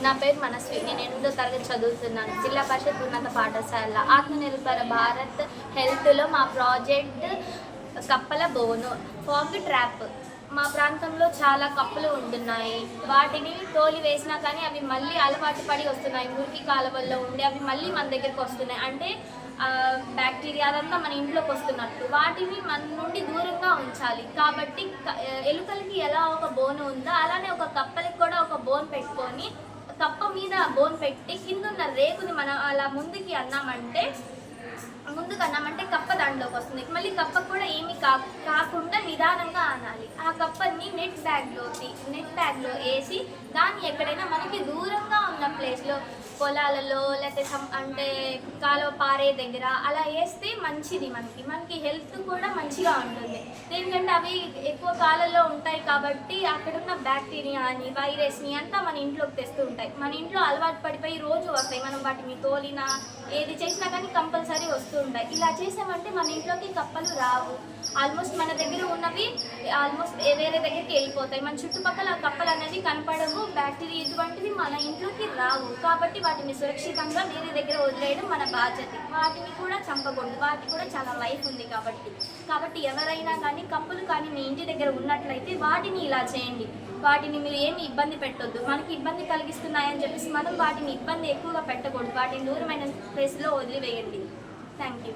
నా పేరు మనస్వి. నేను 8వ తరగతి చదువుతున్నాను. జిల్లా పరిషత్ ఉన్నత పాఠశాల ఆత్మనిర్భర భారత్ హెల్త్లో మా ప్రాజెక్ట్ కప్పల బోను ఫాగ్ ట్రాప్. మా ప్రాంతంలో చాలా కప్పలు ఉంటున్నాయి. వాటిని తోలి వేసినా కానీ అవి మళ్ళీ అలవాటు పడి వస్తున్నాయి. మురికి కాలువల్లో ఉండి అవి మళ్ళీ మన దగ్గరికి వస్తున్నాయి. అంటే బ్యాక్టీరియా అదంతా మన ఇంట్లోకి వస్తున్నట్టు. వాటిని మన నుండి దూరంగా ఉంచాలి. కాబట్టి ఎలుకలకి ఎలా ఒక బోను ఉందో అలానే ఒక కప్పలకి కూడా ఒక బోన్ పెట్టుకొని కప్ప మీద బోన్ పెట్టి కిందున్న రేకుని మనం అలా ముందుకు అన్నామంటే కప్ప దాంట్లోకి వస్తుంది. మళ్ళీ కప్ప కూడా ఏమి కాకుండా నిదానంగా అనాలి. ఆ కప్పని నెట్ బ్యాగ్లో వేసి దాన్ని ఎక్కడైనా మనకి దూరంగా ఉన్న ప్లేస్లో పొలాలలో లేకపోతే అంటే కాలువ పారే దగ్గర అలా వేస్తే మంచిది. మనకి హెల్త్ కూడా మంచిగా ఉంటుంది. ఎందుకంటే అవి ఎక్కువ కాలంలో ఉంటాయి కాబట్టి అక్కడున్న బ్యాక్టీరియాని వైరస్ని అంతా మన ఇంట్లోకి తెస్తూ ఉంటాయి. మన ఇంట్లో అలవాటు పడిపోయి రోజు వస్తాయి. మనం వాటిని తోలినా ఏది చేసినా కానీ కంపల్సరీ వస్తూ ఉంటాయి. ఇలా చేసామంటే మన ఇంట్లోకి కప్పలు రావు. ఆల్మోస్ట్ మన దగ్గర ఉన్నవి ఆల్మోస్ట్ వేరే దగ్గరికి వెళ్ళిపోతాయి. మన చుట్టుపక్కల కప్పలు అనేది కనపడవు. బ్యాక్టీరియా ఇటువంటివి మన ఇంట్లోకి రావు. కాబట్టి వాటిని సురక్షితంగా వేరే దగ్గర వదిలేయడం మన బాధ్యత. వాటిని కూడా చంపకూడదు. వాటికి కూడా చాలా లైఫ్ ఉంది కాబట్టి ఎవరైనా కానీ కప్పలు కానీ మీ ఇంటి దగ్గర ఉన్నట్లయితే వాటిని ఇలా చేయండి. వాటిని మీరు ఏమి ఇబ్బంది పెట్టొద్దు. మనకి ఇబ్బంది కలిగిస్తున్నాయని చెప్పేసి మనం వాటిని ఇబ్బంది ఎక్కువగా పెట్టకూడదు. వాటిని దూరమైన ప్లేస్లో వదిలివేయండి. Thank you.